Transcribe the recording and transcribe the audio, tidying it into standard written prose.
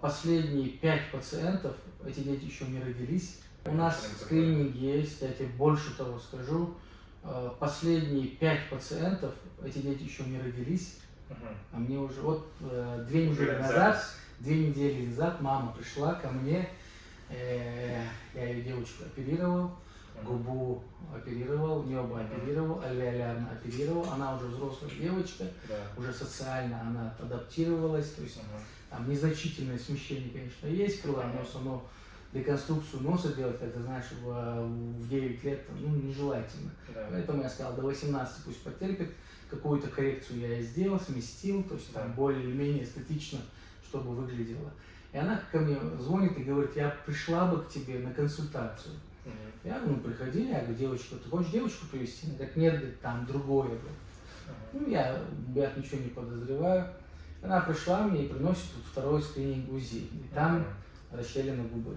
Последние 5 пациентов, эти дети еще не родились. У нас скрининг есть, я тебе больше того скажу. Последние 5 пациентов, эти дети еще не родились. А мне уже, вот 2 недели назад мама пришла ко мне, я ее девочку оперировал, губу оперировал, небо оперировал, алвеолярно оперировал. Она уже взрослая девочка, уже социально она адаптировалась, то есть там незначительное смещение, конечно, есть крыла носа, но реконструкцию носа делать, как ты знаешь, в 9 лет, ну, нежелательно. Поэтому я сказал, до 18 пусть потерпит, какую-то коррекцию я и сделал, сместил, то есть там более или менее эстетично, чтобы выглядело. И она ко мне звонит и говорит, я пришла бы к тебе на консультацию. Я говорю, ну приходи, я говорю, девочку, ты хочешь девочку привезти? Она говорит, нет, говорит, там другое. Ну я ничего не подозреваю. Она пришла мне и приносит вот второй скрининг УЗИ, и там расщелина губы.